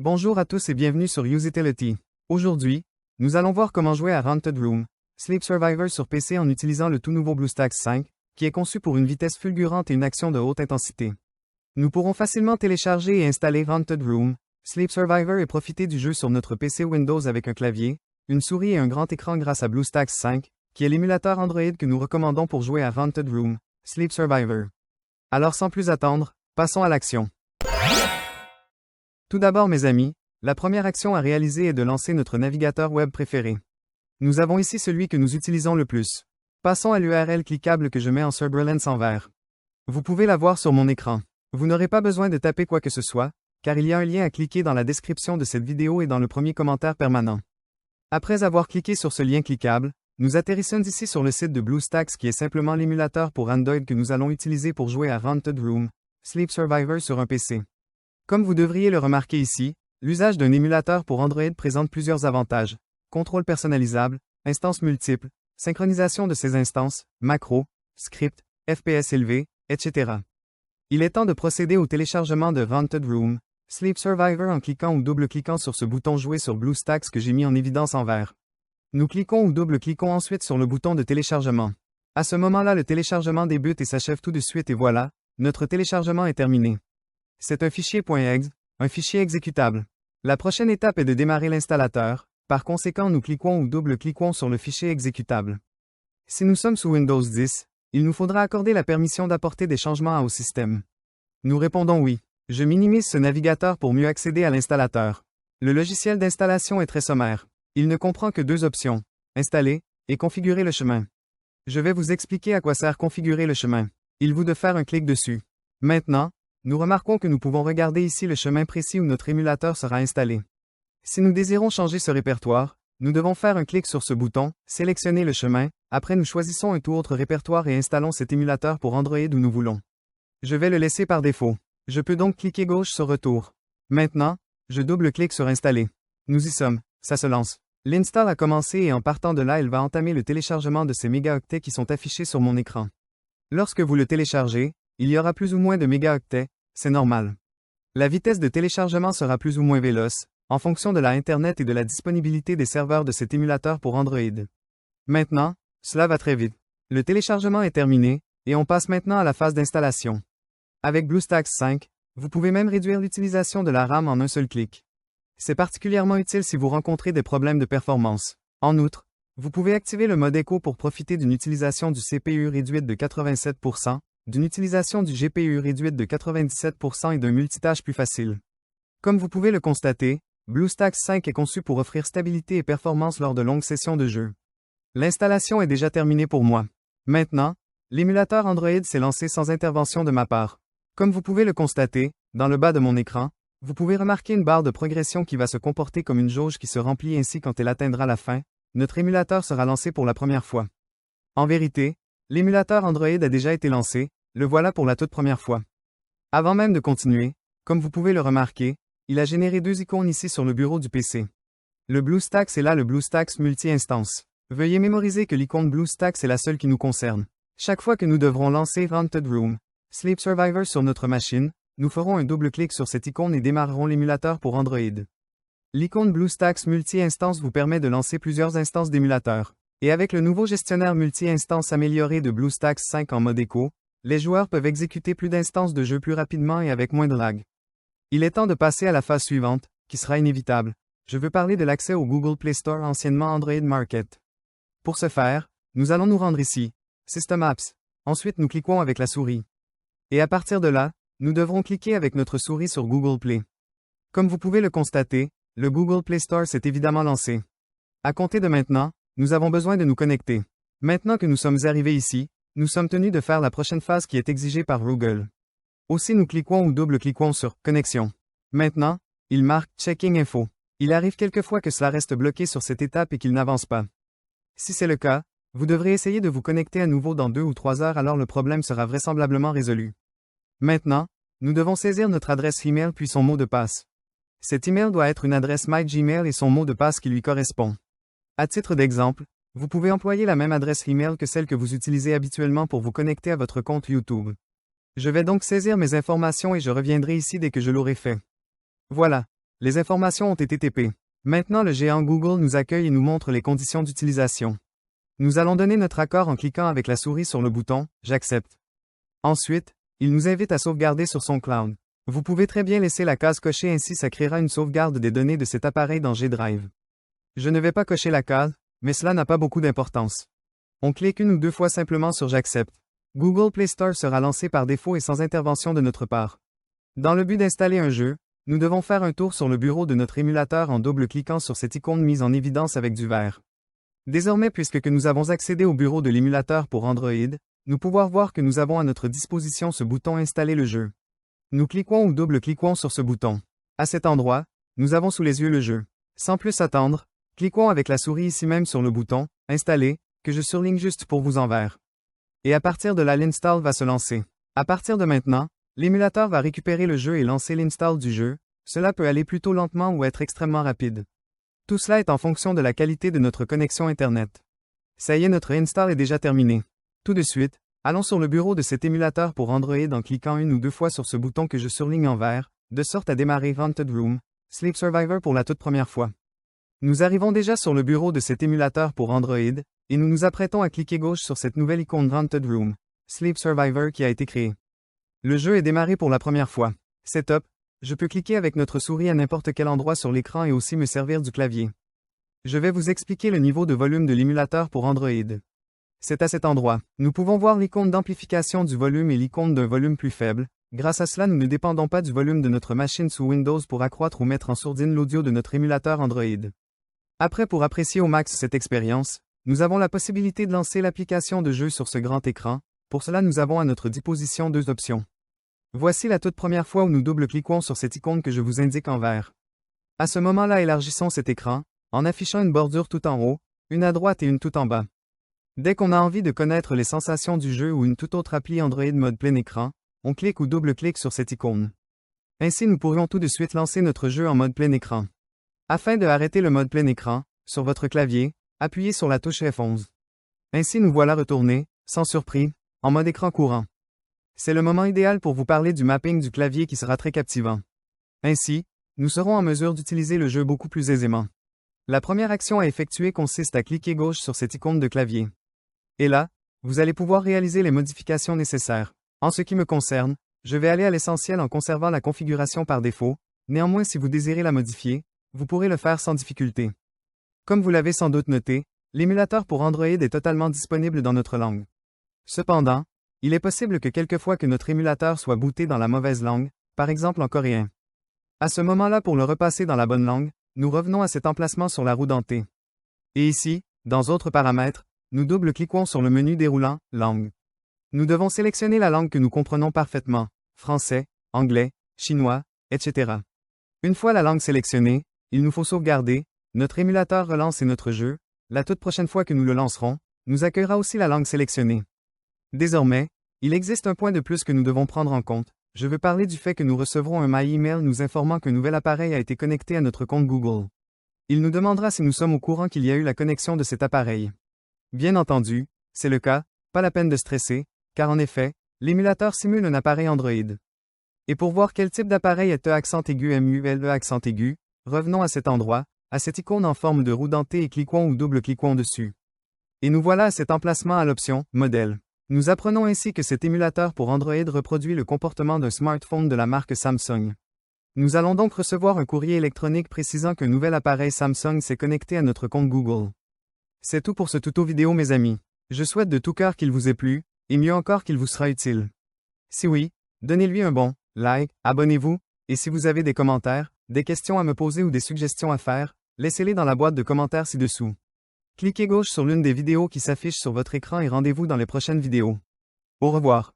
Bonjour à tous et bienvenue sur Usability. Aujourd'hui, nous allons voir comment jouer à Haunted Room, Sleep Survivor sur PC en utilisant le tout nouveau BlueStacks 5, qui est conçu pour une vitesse fulgurante et une action de haute intensité. Nous pourrons facilement télécharger et installer Haunted Room, Sleep Survivor et profiter du jeu sur notre PC Windows avec un clavier, une souris et un grand écran grâce à BlueStacks 5, qui est l'émulateur Android que nous recommandons pour jouer à Haunted Room, Sleep Survivor. Alors sans plus attendre, passons à l'action. Tout d'abord mes amis, la première action à réaliser est de lancer notre navigateur web préféré. Nous avons ici celui que nous utilisons le plus. Passons à l'URL cliquable que je mets en Surbrillance en vert. Vous pouvez la voir sur mon écran. Vous n'aurez pas besoin de taper quoi que ce soit, car il y a un lien à cliquer dans la description de cette vidéo et dans le premier commentaire permanent. Après avoir cliqué sur ce lien cliquable, nous atterrissons ici sur le site de BlueStacks qui est simplement l'émulateur pour Android que nous allons utiliser pour jouer à Haunted Room, Sleep Survivor sur un PC. Comme vous devriez le remarquer ici, l'usage d'un émulateur pour Android présente plusieurs avantages. Contrôle personnalisable, instances multiples, synchronisation de ces instances, macros, scripts, FPS élevés, etc. Il est temps de procéder au téléchargement de Haunted Room, Sleep Survivor en cliquant ou double-cliquant sur ce bouton Jouer sur BlueStacks que j'ai mis en évidence en vert. Nous cliquons ou double-cliquons ensuite sur le bouton de téléchargement. À ce moment-là, le téléchargement débute et s'achève tout de suite et voilà, notre téléchargement est terminé. C'est un fichier .exe, un fichier exécutable. La prochaine étape est de démarrer l'installateur, par conséquent nous cliquons ou double-cliquons sur le fichier exécutable. Si nous sommes sous Windows 10, il nous faudra accorder la permission d'apporter des changements au système. Nous répondons oui. Je minimise ce navigateur pour mieux accéder à l'installateur. Le logiciel d'installation est très sommaire. Il ne comprend que deux options, installer et configurer le chemin. Je vais vous expliquer à quoi sert configurer le chemin. Il vous de faire un clic dessus. Maintenant, nous remarquons que nous pouvons regarder ici le chemin précis où notre émulateur sera installé. Si nous désirons changer ce répertoire, nous devons faire un clic sur ce bouton, sélectionner le chemin, après nous choisissons un tout autre répertoire et installons cet émulateur pour Android où nous voulons. Je vais le laisser par défaut. Je peux donc cliquer gauche sur Retour. Maintenant, je double-clique sur Installer. Nous y sommes, ça se lance. L'install a commencé et en partant de là elle va entamer le téléchargement de ces mégaoctets qui sont affichés sur mon écran. Lorsque vous le téléchargez, il y aura plus ou moins de mégaoctets, c'est normal. La vitesse de téléchargement sera plus ou moins véloce, en fonction de la Internet et de la disponibilité des serveurs de cet émulateur pour Android. Maintenant, cela va très vite. Le téléchargement est terminé, et on passe maintenant à la phase d'installation. Avec BlueStacks 5, vous pouvez même réduire l'utilisation de la RAM en un seul clic. C'est particulièrement utile si vous rencontrez des problèmes de performance. En outre, vous pouvez activer le mode écho pour profiter d'une utilisation du CPU réduite de 87%, d'une utilisation du GPU réduite de 97% et d'un multitâche plus facile. Comme vous pouvez le constater, BlueStacks 5 est conçu pour offrir stabilité et performance lors de longues sessions de jeu. L'installation est déjà terminée pour moi. Maintenant, l'émulateur Android s'est lancé sans intervention de ma part. Comme vous pouvez le constater, dans le bas de mon écran, vous pouvez remarquer une barre de progression qui va se comporter comme une jauge qui se remplit ainsi quand elle atteindra la fin, notre émulateur sera lancé pour la première fois. En vérité, l'émulateur Android a déjà été lancé, le voilà pour la toute première fois. Avant même de continuer, comme vous pouvez le remarquer, il a généré deux icônes ici sur le bureau du PC. Le BlueStacks est là le BlueStacks multi-instance. Veuillez mémoriser que l'icône BlueStacks est la seule qui nous concerne. Chaque fois que nous devrons lancer Haunted Room, Sleep Survivor sur notre machine, nous ferons un double-clic sur cette icône et démarrerons l'émulateur pour Android. L'icône BlueStacks multi-instance vous permet de lancer plusieurs instances d'émulateurs. Et avec le nouveau gestionnaire multi-instance amélioré de BlueStacks 5 en mode écho, les joueurs peuvent exécuter plus d'instances de jeu plus rapidement et avec moins de lag. Il est temps de passer à la phase suivante, qui sera inévitable. Je veux parler de l'accès au Google Play Store anciennement Android Market. Pour ce faire, nous allons nous rendre ici, System Apps. Ensuite nous cliquons avec la souris. Et à partir de là, nous devrons cliquer avec notre souris sur Google Play. Comme vous pouvez le constater, le Google Play Store s'est évidemment lancé. À compter de maintenant, nous avons besoin de nous connecter. Maintenant que nous sommes arrivés ici, nous sommes tenus de faire la prochaine phase qui est exigée par Google. Aussi nous cliquons ou double-cliquons sur « Connexion ». Maintenant, il marque « Checking Info ». Il arrive quelquefois que cela reste bloqué sur cette étape et qu'il n'avance pas. Si c'est le cas, vous devrez essayer de vous connecter à nouveau dans 2 ou 3 heures alors le problème sera vraisemblablement résolu. Maintenant, nous devons saisir notre adresse email puis son mot de passe. Cet email doit être une adresse MyGmail et son mot de passe qui lui correspond. À titre d'exemple, vous pouvez employer la même adresse email que celle que vous utilisez habituellement pour vous connecter à votre compte YouTube. Je vais donc saisir mes informations et je reviendrai ici dès que je l'aurai fait. Voilà. les informations ont été TP. Maintenant le géant Google nous accueille et nous montre les conditions d'utilisation. Nous allons donner notre accord en cliquant avec la souris sur le bouton « J'accepte ». Ensuite, il nous invite à sauvegarder sur son cloud. Vous pouvez très bien laisser la case cochée, ainsi ça créera une sauvegarde des données de cet appareil dans G Drive. Je ne vais pas cocher la case, mais cela n'a pas beaucoup d'importance. On clique une ou deux fois simplement sur J'accepte. Google Play Store sera lancé par défaut et sans intervention de notre part. Dans le but d'installer un jeu, nous devons faire un tour sur le bureau de notre émulateur en double-cliquant sur cette icône mise en évidence avec du vert. Désormais, puisque nous avons accédé au bureau de l'émulateur pour Android, nous pouvons voir que nous avons à notre disposition ce bouton Installer le jeu. Nous cliquons ou double-cliquons sur ce bouton. À cet endroit, nous avons sous les yeux le jeu. Sans plus attendre, cliquons avec la souris ici même sur le bouton Installer, que je surligne juste pour vous en vert. Et à partir de là, l'install va se lancer. À partir de maintenant, l'émulateur va récupérer le jeu et lancer l'install du jeu. Cela peut aller plutôt lentement ou être extrêmement rapide. Tout cela est en fonction de la qualité de notre connexion Internet. Ça y est, notre install est déjà terminé. Tout de suite, allons sur le bureau de cet émulateur pour Android en cliquant une ou deux fois sur ce bouton que je surligne en vert, de sorte à démarrer Haunted Room, Sleep Survivor pour la toute première fois. Nous arrivons déjà sur le bureau de cet émulateur pour Android, et nous nous apprêtons à cliquer gauche sur cette nouvelle icône Haunted Room, Sleep Survivor qui a été créée. Le jeu est démarré pour la première fois. C'est top, je peux cliquer avec notre souris à n'importe quel endroit sur l'écran et aussi me servir du clavier. Je vais vous expliquer le niveau de volume de l'émulateur pour Android. C'est à cet endroit. Nous pouvons voir l'icône d'amplification du volume et l'icône d'un volume plus faible. Grâce à cela, nous ne dépendons pas du volume de notre machine sous Windows pour accroître ou mettre en sourdine l'audio de notre émulateur Android. Après, pour apprécier au max cette expérience, nous avons la possibilité de lancer l'application de jeu sur ce grand écran. Pour cela, nous avons à notre disposition deux options. Voici la toute première fois où nous double-cliquons sur cette icône que je vous indique en vert. À ce moment-là, élargissons cet écran, en affichant une bordure tout en haut, une à droite et une tout en bas. Dès qu'on a envie de connaître les sensations du jeu ou une toute autre appli Android mode plein écran, on clique ou double-clique sur cette icône. Ainsi, nous pourrions tout de suite lancer notre jeu en mode plein écran. Afin de arrêter le mode plein écran, sur votre clavier, appuyez sur la touche F11. Ainsi, nous voilà retournés, sans surprise, en mode écran courant. C'est le moment idéal pour vous parler du mapping du clavier qui sera très captivant. Ainsi, nous serons en mesure d'utiliser le jeu beaucoup plus aisément. La première action à effectuer consiste à cliquer gauche sur cette icône de clavier. Et là, vous allez pouvoir réaliser les modifications nécessaires. En ce qui me concerne, je vais aller à l'essentiel en conservant la configuration par défaut. Néanmoins, si vous désirez la modifier, vous pourrez le faire sans difficulté. Comme vous l'avez sans doute noté, l'émulateur pour Android est totalement disponible dans notre langue. Cependant, il est possible que quelquefois que notre émulateur soit booté dans la mauvaise langue, par exemple en coréen. À ce moment-là, pour le repasser dans la bonne langue, nous revenons à cet emplacement sur la roue dentée. Et ici, dans Autres paramètres, nous double-cliquons sur le menu déroulant « Langue ». Nous devons sélectionner la langue que nous comprenons parfaitement, français, anglais, chinois, etc. Une fois la langue sélectionnée, il nous faut sauvegarder, notre émulateur relance et notre jeu, la toute prochaine fois que nous le lancerons, nous accueillera aussi la langue sélectionnée. Désormais, il existe un point de plus que nous devons prendre en compte. Je veux parler du fait que nous recevrons un My Email nous informant qu'un nouvel appareil a été connecté à notre compte Google. Il nous demandera si nous sommes au courant qu'il y a eu la connexion de cet appareil. Bien entendu, c'est le cas, pas la peine de stresser, car en effet, l'émulateur simule un appareil Android. Et pour voir quel type d'appareil est accent aigu MULE accent aigu, revenons à cet endroit, à cette icône en forme de roue dentée et cliquons ou double-cliquons dessus. Et nous voilà à cet emplacement à l'option « Modèle ». Nous apprenons ainsi que cet émulateur pour Android reproduit le comportement d'un smartphone de la marque Samsung. Nous allons donc recevoir un courrier électronique précisant qu'un nouvel appareil Samsung s'est connecté à notre compte Google. C'est tout pour ce tuto vidéo mes amis. Je souhaite de tout cœur qu'il vous ait plu, et mieux encore qu'il vous sera utile. Si oui, donnez-lui un bon like, abonnez-vous, et si vous avez des commentaires, des questions à me poser ou des suggestions à faire, laissez-les dans la boîte de commentaires ci-dessous. Cliquez gauche sur l'une des vidéos qui s'affichent sur votre écran et rendez-vous dans les prochaines vidéos. Au revoir.